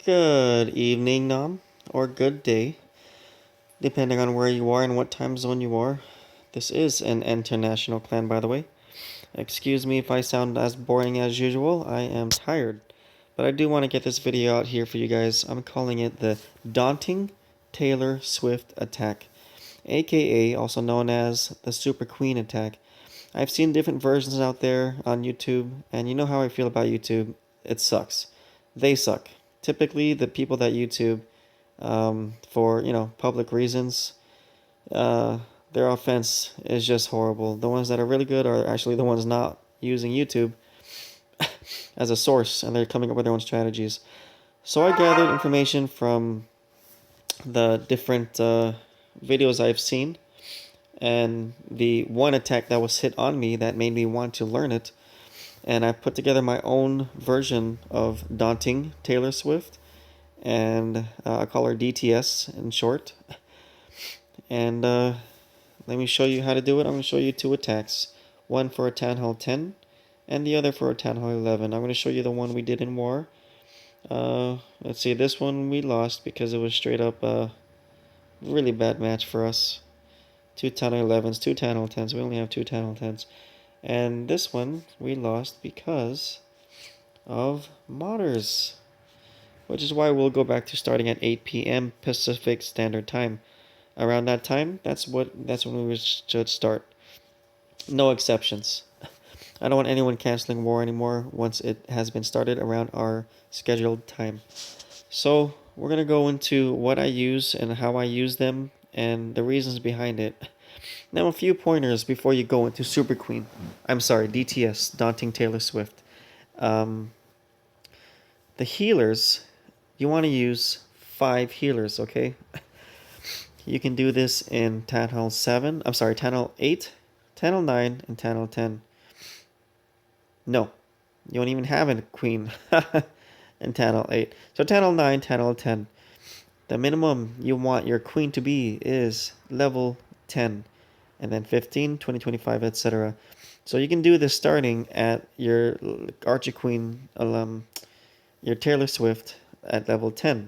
Good evening, Nom, or good day, depending on where you are and what time zone you are. This is an international clan, by the way. Excuse me if I sound as boring as usual. I am tired, but I do want to get this video out here for you guys. I'm calling it the Daunting Taylor Swift attack, aka also known as the Super Queen attack. I've seen different versions out there on YouTube, and you know how I feel about YouTube. It sucks. They suck. Typically, the people that YouTube, for public reasons, uh, their offense is just horrible. The ones that are really good are actually the ones not using YouTube as a source, and they're coming up with their own strategies. So I gathered information from the different videos I've seen, and the one attack that was hit on me that made me want to learn it. And I put together my own version of Daunting Taylor Swift, and I call her DTS in short. And let me show you how to do it. I'm going to show you two attacks, one for a Town Hall 10 and the other for a Town Hall 11. I'm going to show you the one we did in war. Let's see, this one we lost because it was straight up a really bad match for us. Two Town Hall 11s, two Town Hall 10s. We only have two Town Hall 10s. And this one we lost because of modders, which is why we'll go back to starting at 8 p.m. Pacific Standard Time. Around that time, that's when we should start. No exceptions. I don't want anyone canceling war anymore once it has been started around our scheduled time. So we're gonna go into what I use and how I use them and the reasons behind it. Now, a few pointers before you go into Super Queen. I'm sorry, DTS, Daunting Taylor Swift. The healers, you want to use 5 healers, okay? You can do this in Town Hall 7, I'm sorry, Town Hall 8, Town Hall 9, and Town Hall 10. No, you don't even have a queen in Town Hall 8. So Town Hall 9, Town Hall 10. The minimum you want your queen to be is level 10. And then 15, 20, 25, etc. So you can do this starting at your Archer Queen, your Taylor Swift at level 10.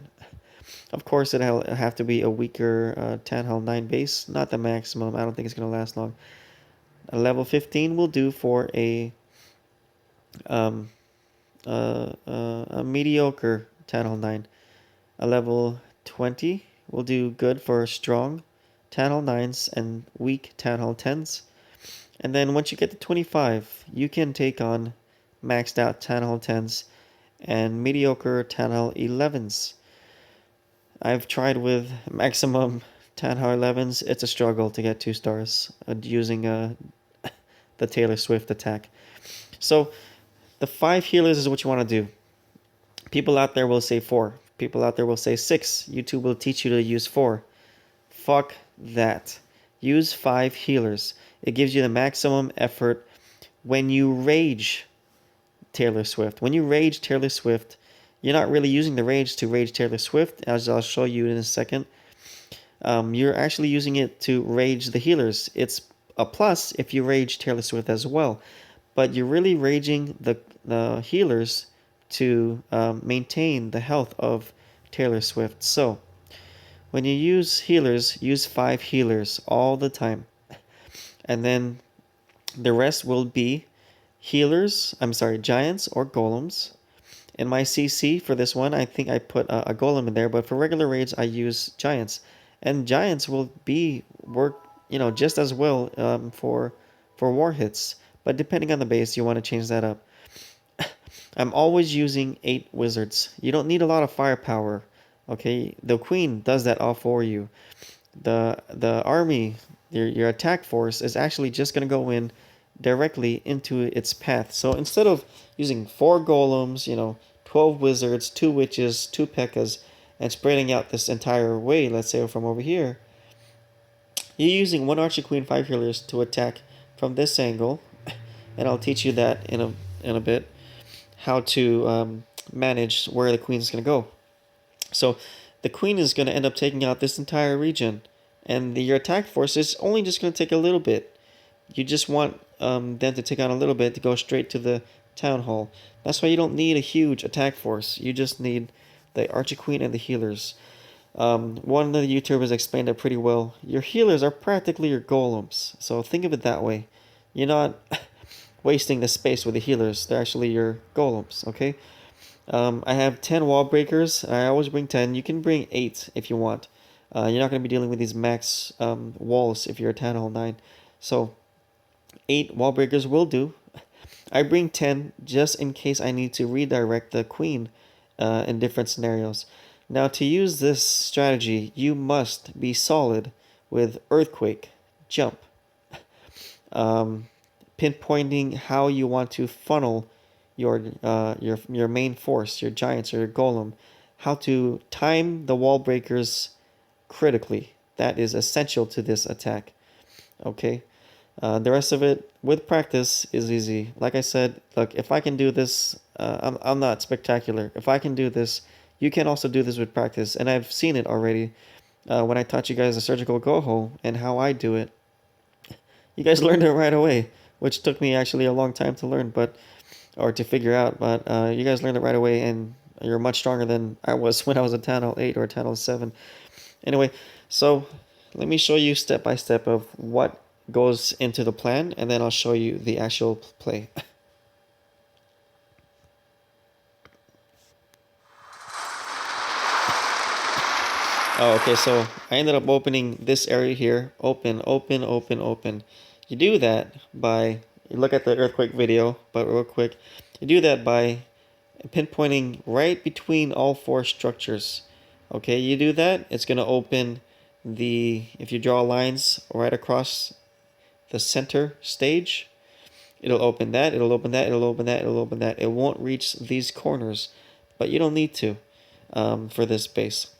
Of course, it'll have to be a weaker Town Hall 9 base, not the maximum. I don't think it's going to last long. A level 15 will do for a mediocre Town Hall 9. A level 20 will do good for a strong Town Hall 9s and weak Town Hall 10s. And then once you get to 25, you can take on maxed out Town Hall 10s and mediocre Town Hall 11s. I've tried with maximum Town Hall 11s. It's a struggle to get 2 stars using the Taylor Swift attack. So the 5 healers is what you want to do. People out there will say 4. People out there will say 6. YouTube will teach you to use 4. Fuck that. Use 5 healers. It gives you the maximum effort when you rage Taylor Swift. When you rage Taylor Swift, you're not really using the rage to rage Taylor Swift, as I'll show you in a second. You're actually using it to rage the healers. It's a plus if you rage Taylor Swift as well. But you're really raging the healers to maintain the health of Taylor Swift. So when you use healers, use 5 healers all the time. And then the rest will be giants or golems. In my CC for this one, I think I put a golem in there, but for regular raids, I use giants. And giants will work just as well for war hits. But depending on the base, you want to change that up. I'm always using 8 wizards. You don't need a lot of firepower. Okay, the queen does that all for you. The army, your attack force is actually just going to go in directly into its path. So instead of using 4 golems, 12 wizards, 2 witches, 2 pekkas, and spreading out this entire way, let's say from over here, you're using 1 archer queen, 5 healers to attack from this angle, and I'll teach you that in a bit, how to manage where the queen is going to go. So the queen is going to end up taking out this entire region, and your attack force is only just going to take a little bit. You just want them to take on a little bit to go straight to the town hall. That's why you don't need a huge attack force. You just need the Archer Queen and the healers. One of the YouTubers explained it pretty well. Your healers are practically your golems, so think of it that way. You're not wasting the space with the healers. They're actually your golems, okay? I have 10 wall breakers. I always bring 10. You can bring 8 if you want. You're not going to be dealing with these max walls if you're a Town Hall 9. So 8 wall breakers will do. I bring 10 just in case I need to redirect the queen in different scenarios. Now, to use this strategy, you must be solid with Earthquake, Jump, pinpointing how you want to funnel your main force, your giants or your golem, how to time the wall breakers critically. That is essential to this attack. Okay. The rest of it, with practice, is easy. Like I said, look, if I can do this, I'm not spectacular. If I can do this, you can also do this with practice. And I've seen it already when I taught you guys the surgical goho and how I do it. You guys learned it right away, which took me actually a long time to learn, or to figure out. But you guys learned it right away, and you're much stronger than I was when I was a Town Hall 8 or a Town Hall 7. Anyway, so let me show you step by step of what goes into the plan, and then I'll show you the actual play. Oh, okay, so I ended up opening this area here. Open, open, open, open. You do that by, you look at the earthquake video, but real quick, you do that by pinpointing right between all 4 structures. Okay, you do that, it's going to open if you draw lines right across the center stage, it'll open that, it'll open that, it'll open that, it'll open that. It won't reach these corners, but you don't need to for this base.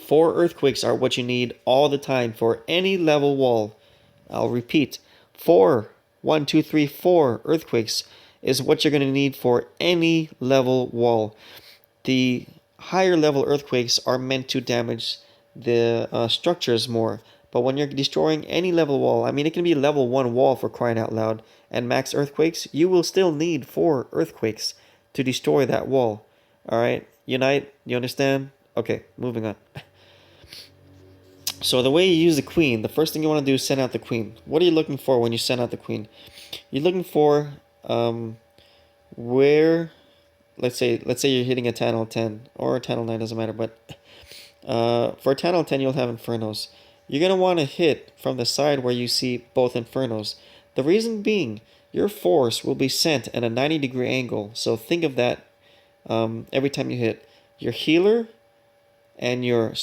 4 earthquakes are what you need all the time for any level wall. I'll repeat, 4, 1, 2, 3, 4 earthquakes is what you're going to need for any level wall. The higher level earthquakes are meant to damage the structures more. But when you're destroying any level wall, I mean, it can be level 1 wall for crying out loud, and max earthquakes, you will still need 4 earthquakes to destroy that wall. Alright? Unite? You understand? Okay, moving on. So the way you use the queen, the first thing you want to do is send out the queen. What are you looking for when you send out the queen? You're looking for where, let's say you're hitting a Town Hall 10 or a Town Hall 9, doesn't matter, but for a Town Hall 10 you'll have Infernos. You're going to want to hit from the side where you see both Infernos. The reason being, your force will be sent at a 90-degree angle. So think of that every time you hit. Your healer and your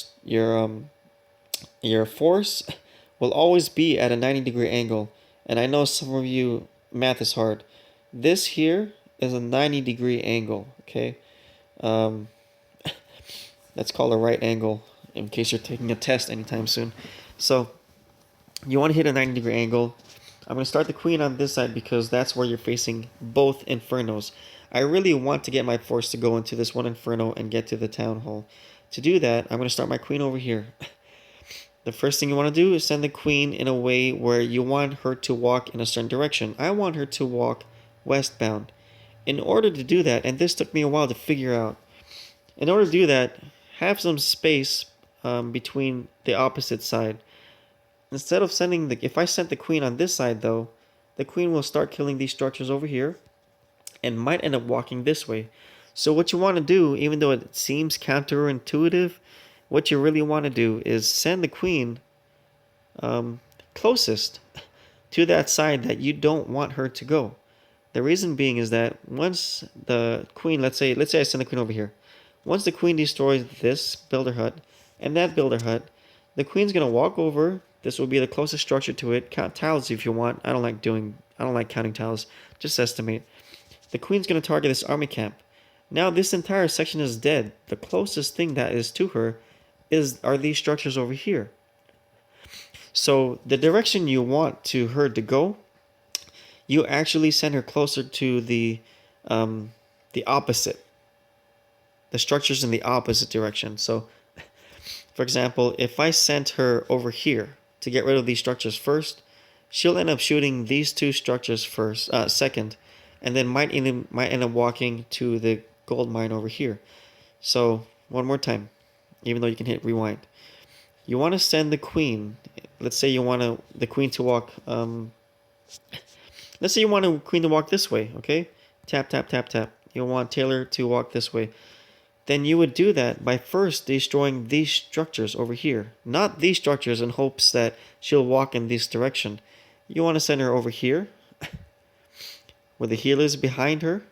force will always be at a 90-degree angle. And I know some of you, math is hard. This here is a 90-degree angle, okay? That's called a right angle, in case you're taking a test anytime soon. So you want to hit a 90-degree angle. I'm going to start the queen on this side because that's where you're facing both Infernos. I really want to get my force to go into this one Inferno and get to the Town Hall. To do that, I'm going to start my queen over here. The first thing you want to do is send the queen in a way where you want her to walk in a certain direction. I want her to walk westbound. In order to do that, and this took me a while to figure out, in order to do that, have some space between the opposite side. Instead of sending if I sent the queen on this side though, the queen will start killing these structures over here and might end up walking this way. So what you want to do, even though it seems counterintuitive, what you really want to do is send the queen closest to that side that you don't want her to go. The reason being is that once the queen, let's say I send the queen over here. Once the queen destroys this builder hut and that builder hut, the queen's going to walk over. This will be the closest structure to it. Count tiles if you want. I don't like counting tiles. Just estimate. The queen's going to target this army camp. Now this entire section is dead. The closest thing that is to her are these structures over here. So the direction you want her to go, you actually send her closer to the opposite. The structures in the opposite direction. So, for example, if I sent her over here to get rid of these structures first, she'll end up shooting these 2 structures second, and then might end up walking to the gold mine over here. So one more time, even though you can hit rewind. You want to send the queen. Let's say you want the queen to walk. Let's say you want the queen to walk this way. Okay, tap tap tap tap. You want Taylor to walk this way. Then you would do that by first destroying these structures over here. Not these structures in hopes that she'll walk in this direction. You want to send her over here, where the healer's behind her,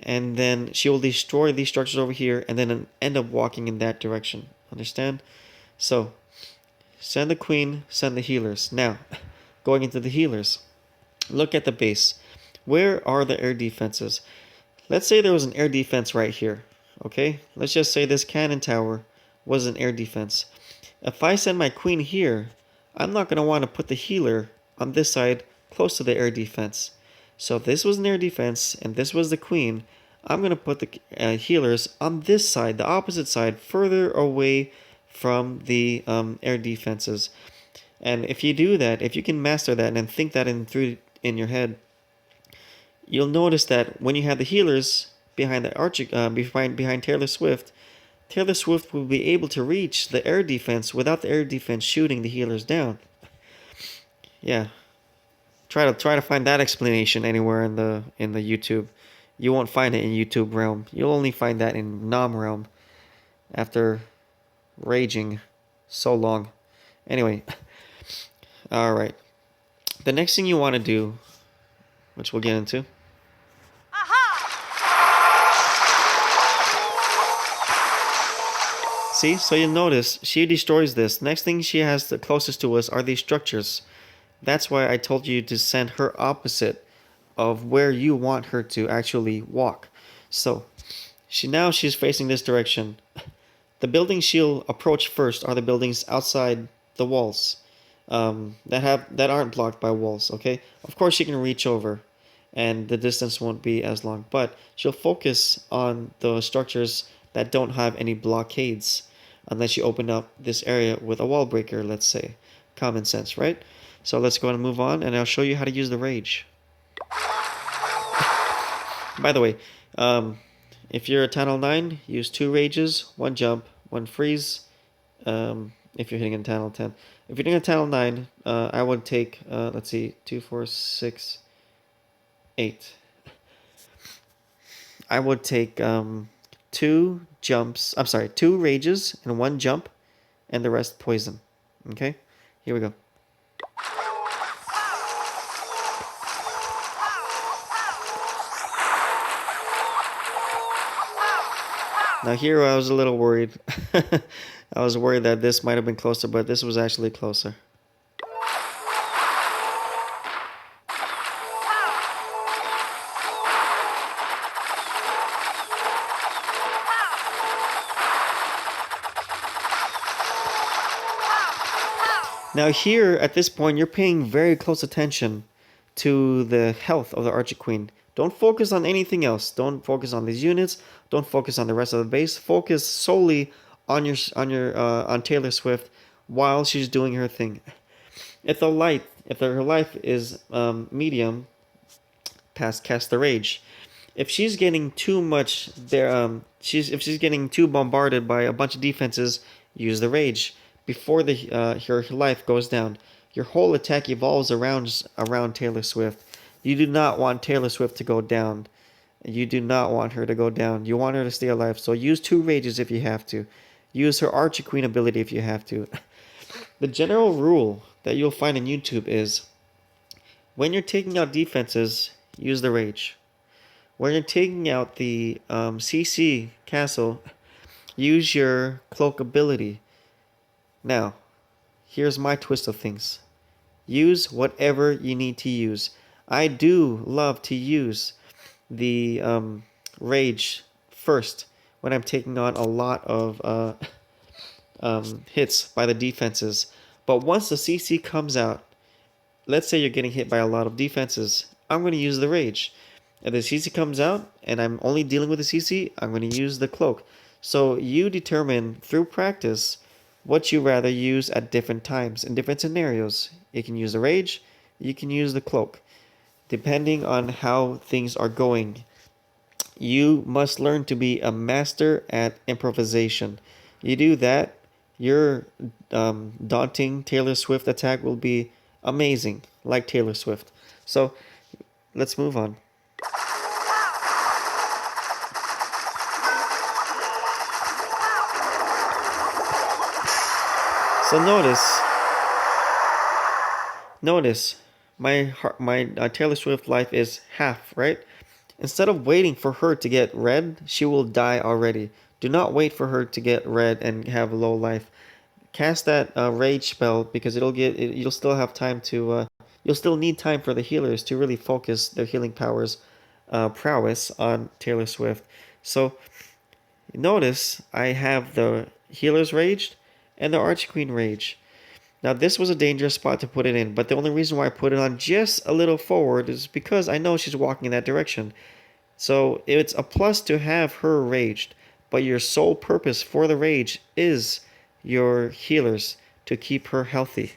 and then she will destroy these structures over here and then end up walking in that direction. Understand? So, send the queen, send the healers. Now, going into the healers, look at the base. Where are the air defenses? Let's say there was an air defense right here. Okay, let's just say this cannon tower was an air defense. If I send my queen here, I'm not going to want to put the healer on this side close to the air defense. So if this was an air defense and this was the queen, I'm going to put the healers on this side, the opposite side, further away from the air defenses. And if you do that, if you can master that and think that in your head, you'll notice that when you have the healers behind the behind Taylor Swift will be able to reach the air defense without the air defense shooting the healers down. Yeah, try to find that explanation anywhere in the YouTube. You won't find it in YouTube Realm. You'll only find that in NOM Realm. After raging so long. Anyway, all right. The next thing you want to do, which we'll get into. See, so you'll notice she destroys this. Next thing she has the closest to us are these structures. That's why I told you to send her opposite of where you want her to actually walk. So she's facing this direction. The buildings she'll approach first are the buildings outside the walls that aren't blocked by walls. Okay, of course she can reach over, and the distance won't be as long. But she'll focus on the structures that don't have any blockades, unless you open up this area with a wall breaker. Let's say, common sense, right? So let's go ahead and move on, and I'll show you how to use the rage. By the way, if you're a Channel 9, use 2 rages, 1 jump, 1 freeze, if you're hitting a Channel 10. If you're doing a Channel 9, I would take, let's see, 2, 4, 6, 8. I would take 2 rages and 1 jump, and the rest poison. Okay? Here we go. Now here I was a little worried. I was worried that this might have been closer, but this was actually closer. Now here, at this point, you're paying very close attention to the health of the Archer Queen. Don't focus on anything else. Don't focus on these units. Don't focus on the rest of the base. Focus solely on Taylor Swift while she's doing her thing. If her life is medium, cast the rage. If she's getting too much there, if she's getting too bombarded by a bunch of defenses, use the rage before her life goes down. Your whole attack evolves around Taylor Swift. You do not want Taylor Swift to go down. You do not want her to go down. You want her to stay alive. So use 2 rages if you have to. Use her Archer Queen ability if you have to. The general rule that you'll find on YouTube is when you're taking out defenses, use the rage. When you're taking out the CC castle, use your cloak ability. Now, here's my twist of things. Use whatever you need to use. I do love to use the rage first when I'm taking on a lot of hits by the defenses. But once the CC comes out, let's say you're getting hit by a lot of defenses, I'm going to use the rage. If the CC comes out and I'm only dealing with the CC, I'm going to use the cloak. So you determine through practice what you rather use at different times in different scenarios. You can use the rage, you can use the cloak, depending on how things are going. You must learn to be a master at improvisation. You do that, your daunting Taylor Swift attack will be amazing, like Taylor Swift. So let's move on. So notice, my Taylor Swift life is half, right? Instead of waiting for her to get red, she will die already. Do not wait for her to get red and have low life. Cast that rage spell because you'll still have time to you'll still need time for the healers to really focus their healing prowess on Taylor Swift. So notice I have the healers raged and the Archqueen rage. Now this was a dangerous spot to put it in, but the only reason why I put it on just a little forward is because I know she's walking in that direction. So it's a plus to have her raged, but your sole purpose for the rage is your healers to keep her healthy.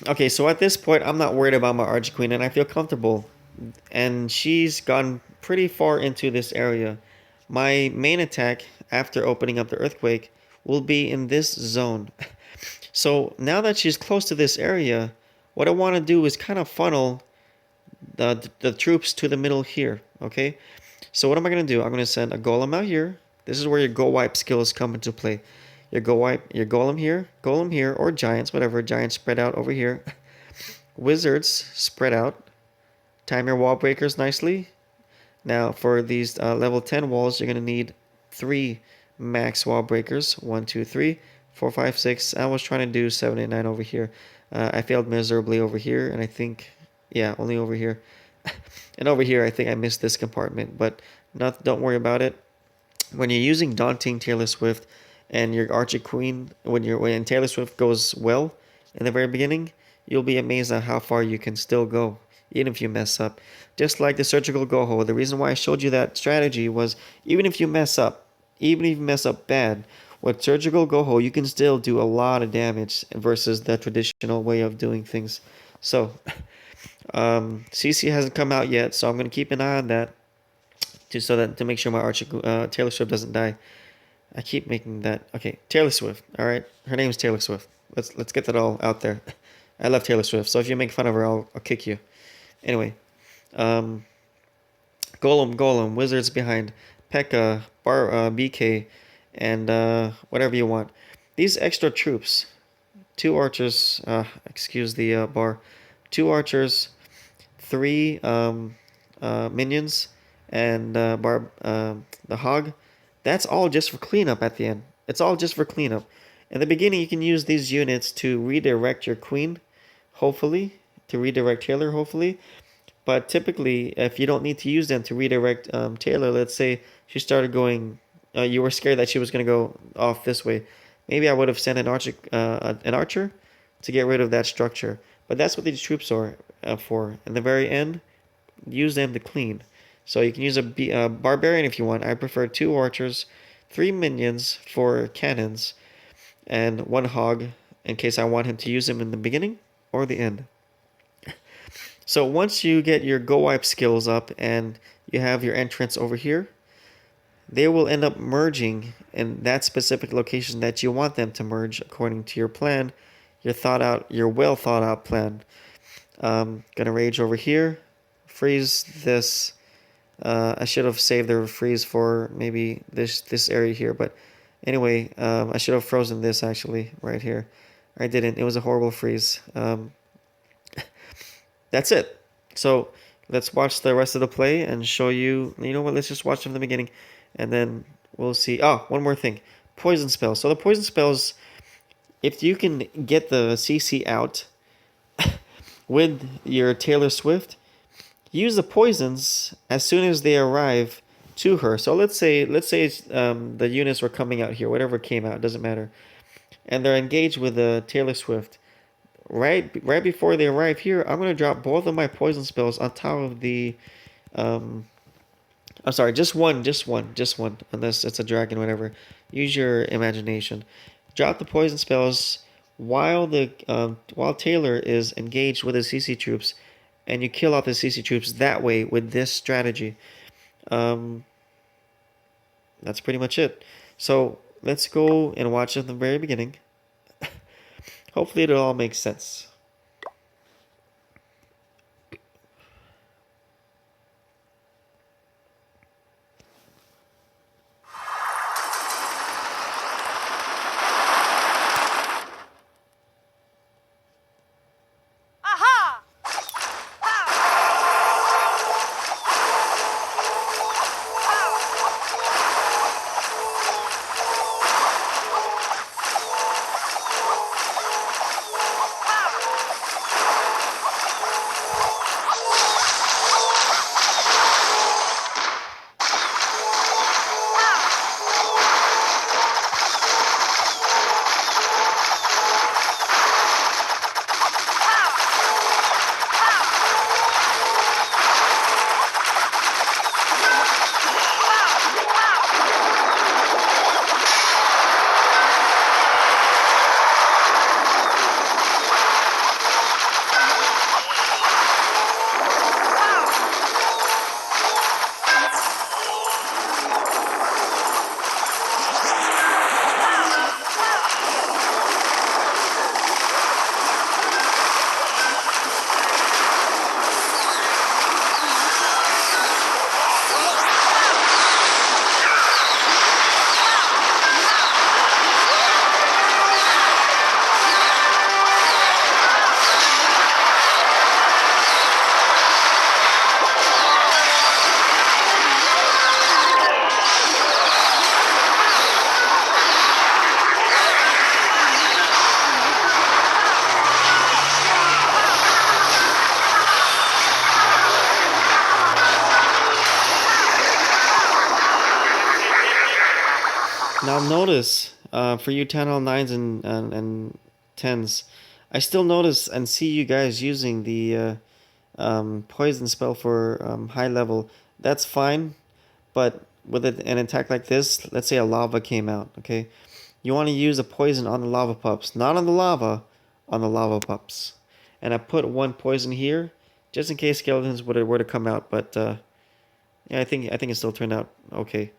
Okay, so at this point, I'm not worried about my Archqueen, and I feel comfortable. And she's gone pretty far into this area. My main attack, after opening up the Earthquake, will be in this zone. So now that she's close to this area, what I want to do is kind of funnel the troops to the middle here, okay? So what am I going to do? I'm going to send a Golem out here. This is where your Go Wipe skills come into play. Your Golem here, or Giants, whatever. Giants spread out over here. Wizards spread out. Time your wall breakers nicely. Now for these level 10 walls, you're going to need 3 max wall breakers. 1, 2, 3, 4, 5, 6. I was trying to do 7 and 9 over here. I failed miserably over here, and I think, yeah, only over here. And over here, I think I missed this compartment, but don't worry about it. When you're using Daunting Taylor Swift and your Archqueen, when Taylor Swift goes well in the very beginning, you'll be amazed at how far you can still go, even if you mess up. Just like the Surgical Go-Ho, the reason why I showed you that strategy was even if you mess up bad, with Surgical Go-Ho, you can still do a lot of damage versus the traditional way of doing things. So, CC hasn't come out yet, so I'm going to keep an eye on that to make sure my Taylor Swift doesn't die. I keep making that. Okay, Taylor Swift. All right, her name is Taylor Swift. Let's get that all out there. I love Taylor Swift, so if you make fun of her, I'll kick you. Anyway, Golem, Wizards behind, P.E.K.K.A, BK, and whatever you want. These extra troops, 2 archers. Excuse the bar. 2 archers, 3 minions, and the HoC. That's all just for cleanup at the end. It's all just for cleanup. In the beginning, you can use these units to redirect your queen, hopefully, to redirect Taylor, hopefully. But typically, if you don't need to use them to redirect Taylor, let's say she started going, you were scared that she was going to go off this way. Maybe I would have sent an archer to get rid of that structure. But that's what these troops are for. In the very end, use them to clean. So you can use a barbarian if you want. I prefer 2 archers, 3 minions for cannons, and 1 HoC in case I want him to use them in the beginning or the end. So once you get your Go Wipe skills up and you have your entrance over here, they will end up merging in that specific location that you want them to merge according to your plan, your well thought out plan. Gonna rage over here, freeze this. I should have saved the freeze for maybe this area here, but anyway, I should have frozen this actually right here. I didn't. It was a horrible freeze. That's it. So let's watch the rest of the play and show you. You know what? Let's just watch from the beginning, and then we'll see. Oh, one more thing. Poison spells. So the poison spells, if you can get the CC out with your Taylor Swift, use the poisons as soon as they arrive to her. So let's say the units were coming out here, whatever came out, doesn't matter, and they're engaged with the Taylor Swift. Right before they arrive here, I'm gonna drop both of my poison spells on top of the I'm sorry, just one. Unless it's a dragon, whatever. Use your imagination. Drop the poison spells while Taylor is engaged with his CC troops, and you kill off the CC troops that way with this strategy. Um, that's pretty much it. So let's go and watch at the very beginning. Hopefully it all makes sense. Now notice, for you 10 L 9s and 10s, I still notice and see you guys using the poison spell for high level. That's fine, but with an attack like this, let's say a lava came out, okay? You want to use a poison on the lava pups, not on the lava, on the lava pups. And I put one poison here, just in case skeletons were to come out, but yeah, I think it still turned out okay.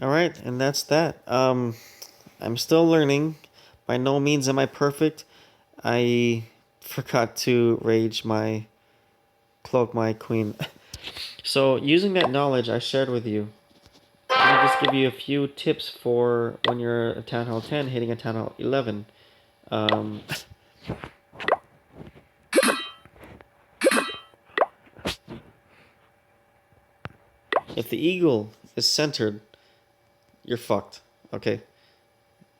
All right, and that's that. I'm still learning. By no means am I perfect. I forgot to rage my cloak my queen. So using that knowledge I shared with you, let me just give you a few tips for when you're a Town Hall 10 hitting a Town Hall 11. Um, if the eagle is centered, you're fucked. Okay?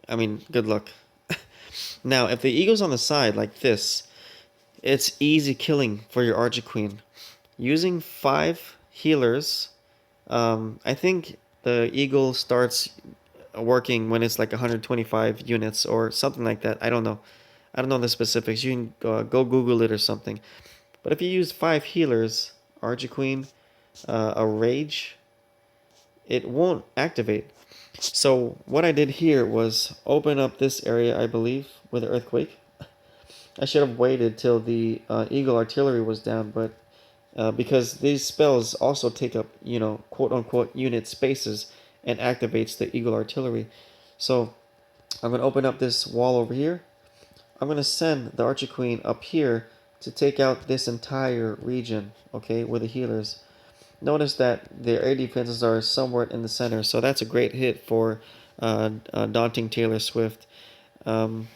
I mean, good luck. Now, if the eagle's on the side like this, it's easy killing for your Archer Queen. Using 5 healers, I think the eagle starts working when it's like 125 units or something like that. I don't know. I don't know the specifics. You can go Google it or something. But if you use 5 healers, Archer Queen, a rage, it won't activate. So what I did here was open up this area, I believe, with an earthquake. I should have waited till the eagle artillery was down, but because these spells also take up, quote unquote unit spaces and activates the eagle artillery. So I'm going to open up this wall over here. I'm going to send the Archer Queen up here to take out this entire region, okay, with the healers. Notice that their air defenses are somewhere in the center, so that's a great hit for Daunting Taylor Swift. And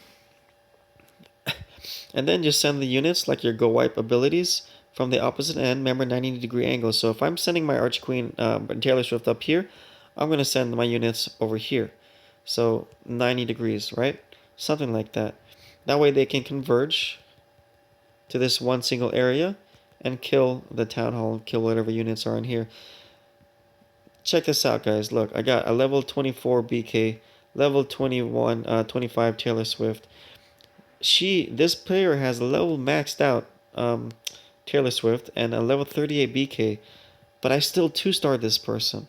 then just send the units like your go wipe abilities from the opposite end. Remember, 90-degree angle. So if I'm sending my Archqueen Taylor Swift up here, I'm going to send my units over here. So 90 degrees, right? Something like that. That way they can converge to this one single area and kill the town hall, kill whatever units are in here. Check this out, guys. Look, I got a level 24 BK, level 21, 25 Taylor Swift. This player has a level maxed out Taylor Swift and a level 38 BK, but I still 2-star this person.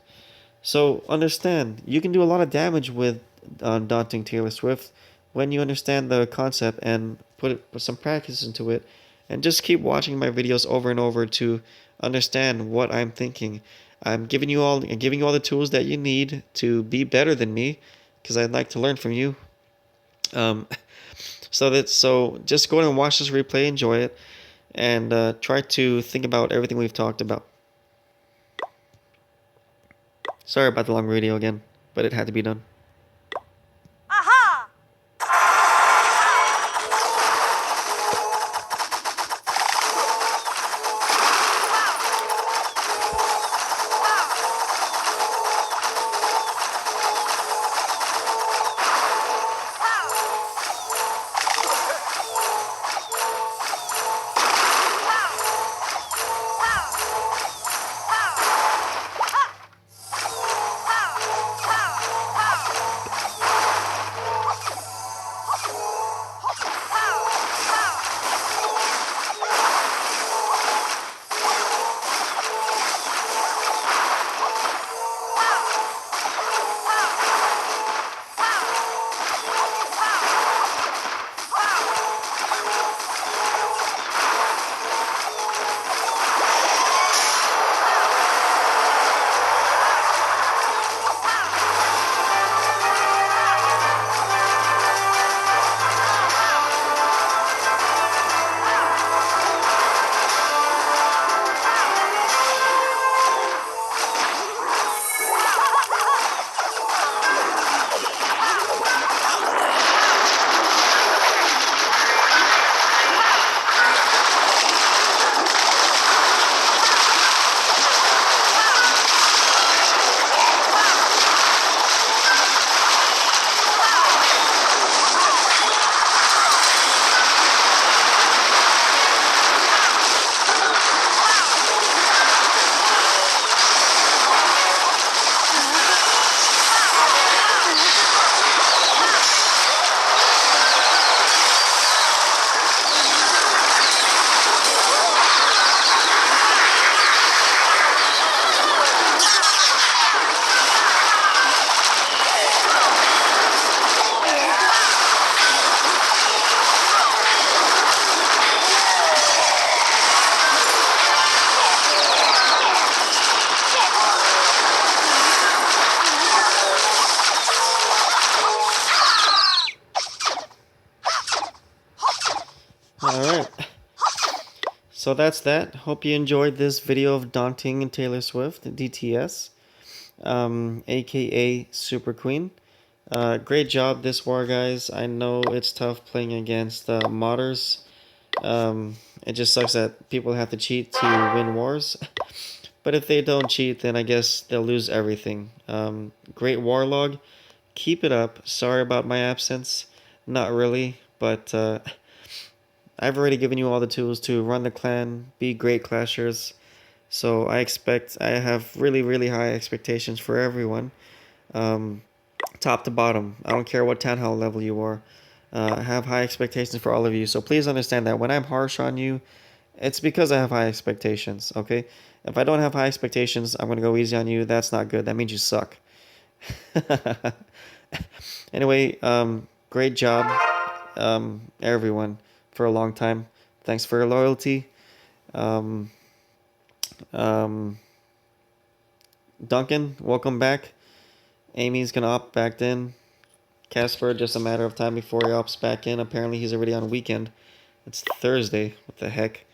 So understand, you can do a lot of damage with Daunting Taylor Swift when you understand the concept and put some practice into it, and just keep watching my videos over and over to understand what I'm thinking. I'm giving you all the tools that you need to be better than me, because I'd like to learn from you. So just go and watch this replay, enjoy it, and try to think about everything we've talked about. Sorry about the long video again, but it had to be done. Alright, so that's that. Hope you enjoyed this video of Daunting Taylor Swift, DTS, aka Super Queen. Great job this war, guys. I know it's tough playing against modders. It just sucks that people have to cheat to win wars. But if they don't cheat, then I guess they'll lose everything. Great war log. Keep it up. Sorry about my absence. Not really, but I've already given you all the tools to run the clan, be great clashers. So I have really, really high expectations for everyone. Top to bottom. I don't care what town hall level you are. I have high expectations for all of you. So please understand that when I'm harsh on you, it's because I have high expectations, okay? If I don't have high expectations, I'm going to go easy on you. That's not good. That means you suck. Anyway, great job, everyone, for a long time. Thanks for your loyalty. Duncan, welcome back. Amy's going to opt back in. Casper, just a matter of time before he opts back in. Apparently, he's already on weekend. It's Thursday. What the heck?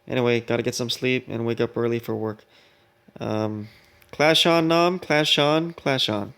Anyway, gotta get some sleep and wake up early for work. Clash on, Nom. Clash on. Clash on.